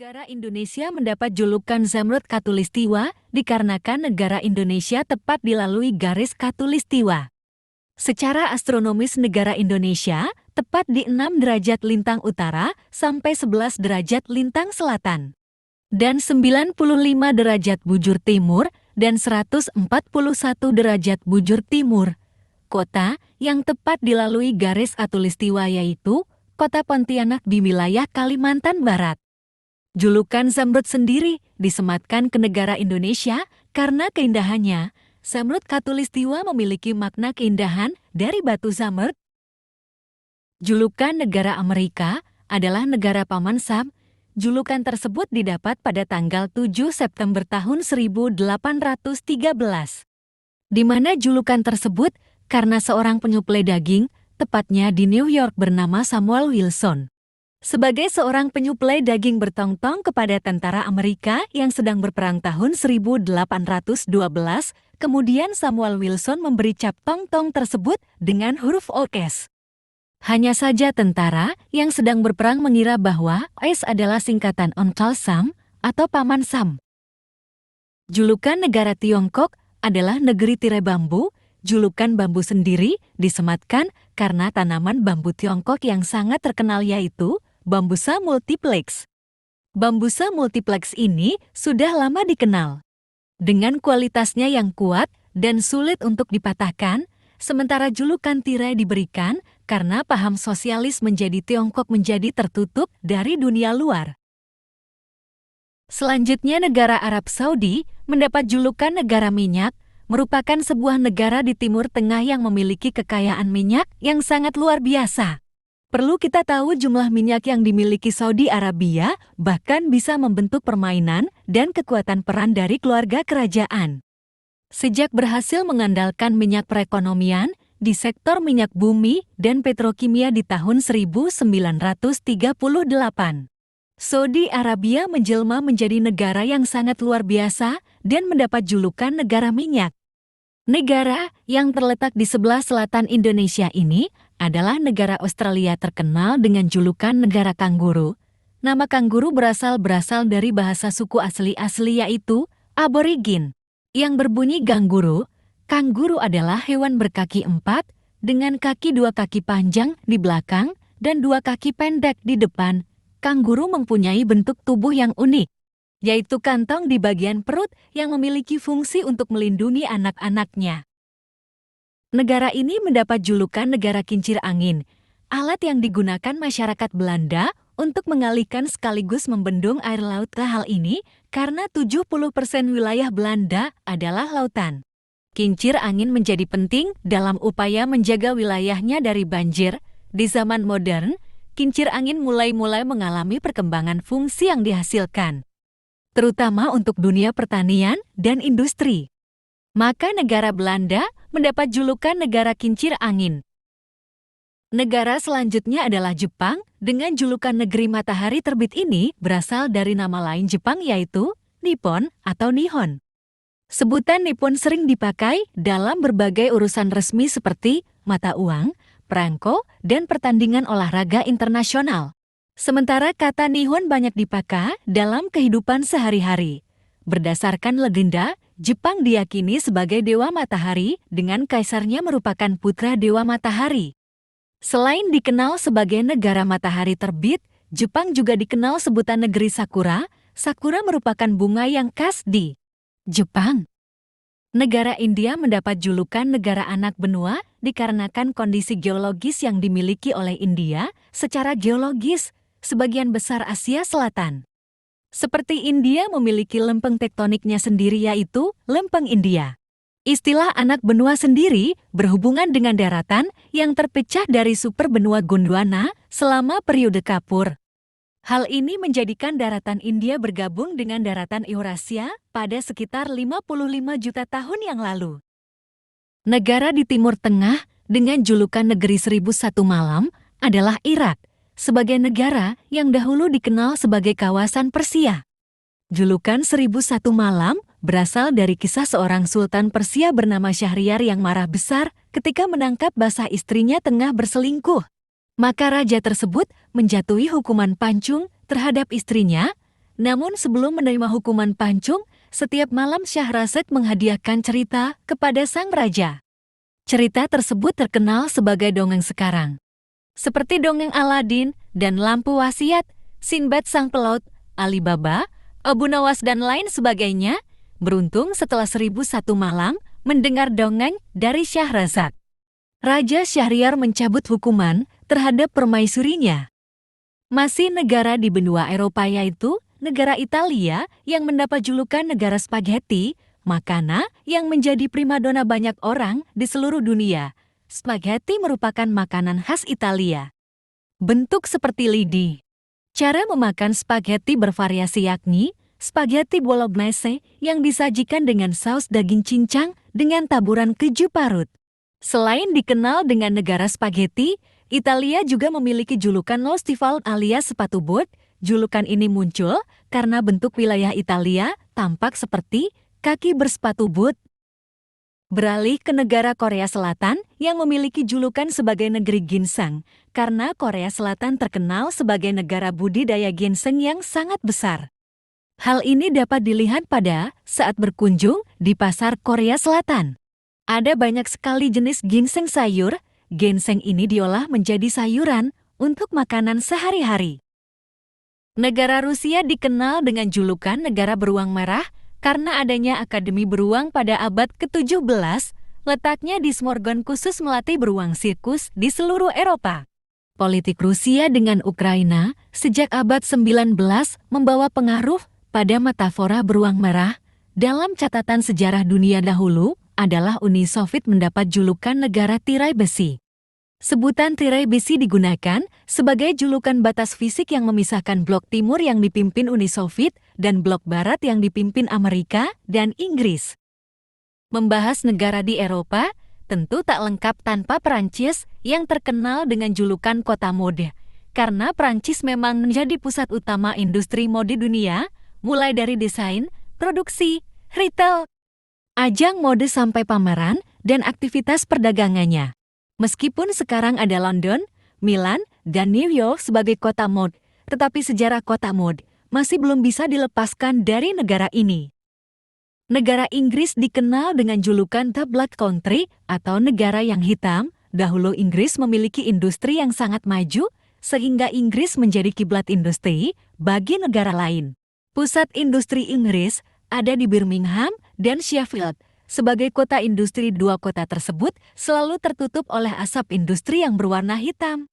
Negara Indonesia mendapat julukan Zamrud Khatulistiwa dikarenakan negara Indonesia tepat dilalui garis khatulistiwa. Secara astronomis negara Indonesia tepat di 6 derajat lintang utara sampai 11 derajat lintang selatan. Dan 95 derajat bujur timur dan 141 derajat bujur timur. Kota yang tepat dilalui garis khatulistiwa yaitu Kota Pontianak di wilayah Kalimantan Barat. Julukan Zamrud sendiri disematkan ke negara Indonesia karena keindahannya. Zamrud Khatulistiwa memiliki makna keindahan dari batu zamrud. Julukan negara Amerika adalah negara Paman Sam. Julukan tersebut didapat pada tanggal 7 September tahun 1813. Di mana julukan tersebut karena seorang penyuplai daging, tepatnya di New York bernama Samuel Wilson. Sebagai seorang penyuplai daging bertong-tong kepada tentara Amerika yang sedang berperang tahun 1812, kemudian Samuel Wilson memberi cap tong-tong tersebut dengan huruf OS. Hanya saja tentara yang sedang berperang mengira bahwa OS adalah singkatan Uncle Sam atau Paman Sam. Julukan negara Tiongkok adalah negeri tirai bambu. Julukan bambu sendiri disematkan karena tanaman bambu Tiongkok yang sangat terkenal yaitu Bambusa multiplex. Bambusa multiplex ini sudah lama dikenal. Dengan kualitasnya yang kuat dan sulit untuk dipatahkan, sementara julukan tirai diberikan karena paham sosialis menjadi Tiongkok menjadi tertutup dari dunia luar. Selanjutnya negara Arab Saudi mendapat julukan negara minyak, merupakan sebuah negara di Timur Tengah yang memiliki kekayaan minyak yang sangat luar biasa. Perlu kita tahu jumlah minyak yang dimiliki Saudi Arabia bahkan bisa membentuk permainan dan kekuatan peran dari keluarga kerajaan. Sejak berhasil mengandalkan minyak perekonomian di sektor minyak bumi dan petrokimia di tahun 1938. Saudi Arabia menjelma menjadi negara yang sangat luar biasa dan mendapat julukan negara minyak. Negara yang terletak di sebelah selatan Indonesia ini adalah negara Australia terkenal dengan julukan negara kanguru. Nama kanguru berasal dari bahasa suku asli yaitu Aborigin, yang berbunyi ganguru. Kanguru adalah hewan berkaki 4 dengan kaki 2 kaki panjang di belakang dan 2 kaki pendek di depan. Kanguru mempunyai bentuk tubuh yang unik, yaitu kantong di bagian perut yang memiliki fungsi untuk melindungi anak-anaknya. Negara ini mendapat julukan negara kincir angin, alat yang digunakan masyarakat Belanda untuk mengalihkan sekaligus membendung air laut. Hal ini karena 70% wilayah Belanda adalah lautan. Kincir angin menjadi penting dalam upaya menjaga wilayahnya dari banjir. Di zaman modern, kincir angin mulai mengalami perkembangan fungsi yang dihasilkan, terutama untuk dunia pertanian dan industri. Maka negara Belanda mendapat julukan negara kincir angin. Negara selanjutnya adalah Jepang, dengan julukan negeri matahari terbit ini berasal dari nama lain Jepang yaitu Nippon atau Nihon. Sebutan Nippon sering dipakai dalam berbagai urusan resmi seperti mata uang, perangko, dan pertandingan olahraga internasional. Sementara kata Nihon banyak dipakai dalam kehidupan sehari-hari. Berdasarkan legenda, Jepang diyakini sebagai dewa matahari dengan kaisarnya merupakan putra dewa matahari. Selain dikenal sebagai negara matahari terbit, Jepang juga dikenal sebutan negeri sakura. Sakura merupakan bunga yang khas di Jepang. Negara India mendapat julukan negara anak benua dikarenakan kondisi geologis yang dimiliki oleh India. Secara geologis, sebagian besar Asia Selatan, seperti India memiliki lempeng tektoniknya sendiri yaitu lempeng India. Istilah anak benua sendiri berhubungan dengan daratan yang terpecah dari superbenua Gondwana selama periode Kapur. Hal ini menjadikan daratan India bergabung dengan daratan Eurasia pada sekitar 55 juta tahun yang lalu. Negara di Timur Tengah dengan julukan Negeri 1001 Malam adalah Irak, sebagai negara yang dahulu dikenal sebagai kawasan Persia. Julukan 1001 Malam berasal dari kisah seorang sultan Persia bernama Syahriar yang marah besar ketika menangkap basah istrinya tengah berselingkuh. Maka raja tersebut menjatuhi hukuman pancung terhadap istrinya. Namun sebelum menerima hukuman pancung, setiap malam Syahrazad menghadiahkan cerita kepada sang raja. Cerita tersebut terkenal sebagai dongeng sekarang. Seperti dongeng Aladin dan Lampu Wasiat, Sinbad Sang Pelaut, Alibaba, Abu Nawas dan lain sebagainya. Beruntung setelah 1001 malam mendengar dongeng dari Syahrazad, Raja Syahriar mencabut hukuman terhadap permaisurinya. Masih negara di benua Eropa, yaitu negara Italia yang mendapat julukan negara spaghetti, makanan yang menjadi primadona banyak orang di seluruh dunia. Spaghetti merupakan makanan khas Italia. Bentuk seperti lidi. Cara memakan spaghetti bervariasi, yakni spaghetti bolognese yang disajikan dengan saus daging cincang dengan taburan keju parut. Selain dikenal dengan negara spaghetti, Italia juga memiliki julukan Lo Stivale alias sepatu bot. Julukan ini muncul karena bentuk wilayah Italia tampak seperti kaki bersepatu bot. Beralih ke negara Korea Selatan yang memiliki julukan sebagai negeri ginseng, karena Korea Selatan terkenal sebagai negara budidaya ginseng yang sangat besar. Hal ini dapat dilihat pada saat berkunjung di pasar Korea Selatan. Ada banyak sekali jenis ginseng sayur. Ginseng ini diolah menjadi sayuran untuk makanan sehari-hari. Negara Rusia dikenal dengan julukan negara beruang merah karena adanya Akademi Beruang pada abad ke-17, letaknya di Smorgon khusus melatih beruang sirkus di seluruh Eropa. Politik Rusia dengan Ukraina sejak abad 19 membawa pengaruh pada metafora beruang merah. Dalam catatan sejarah dunia dahulu adalah Uni Soviet mendapat julukan negara tirai besi. Sebutan tirai besi digunakan sebagai julukan batas fisik yang memisahkan blok timur yang dipimpin Uni Soviet dan blok barat yang dipimpin Amerika dan Inggris. Membahas negara di Eropa tentu tak lengkap tanpa Perancis yang terkenal dengan julukan kota mode, karena Perancis memang menjadi pusat utama industri mode dunia, mulai dari desain, produksi, retail, ajang mode sampai pameran dan aktivitas perdagangannya. Meskipun sekarang ada London, Milan, dan New York sebagai kota mode, tetapi sejarah kota mode masih belum bisa dilepaskan dari negara ini. Negara Inggris dikenal dengan julukan The Black Country atau negara yang hitam. Dahulu Inggris memiliki industri yang sangat maju, sehingga Inggris menjadi kiblat industri bagi negara lain. Pusat industri Inggris ada di Birmingham dan Sheffield. Sebagai kota industri, dua kota tersebut selalu tertutup oleh asap industri yang berwarna hitam.